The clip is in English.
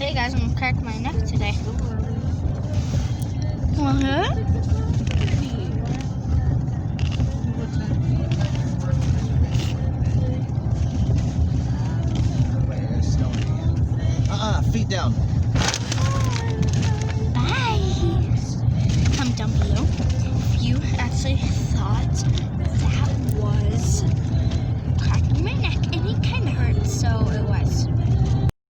Hey guys, I'm gonna crack my neck today. What? Feet down. Bye. Comment down below if you actually thought that was cracking my neck, and it kind of hurt, so it was.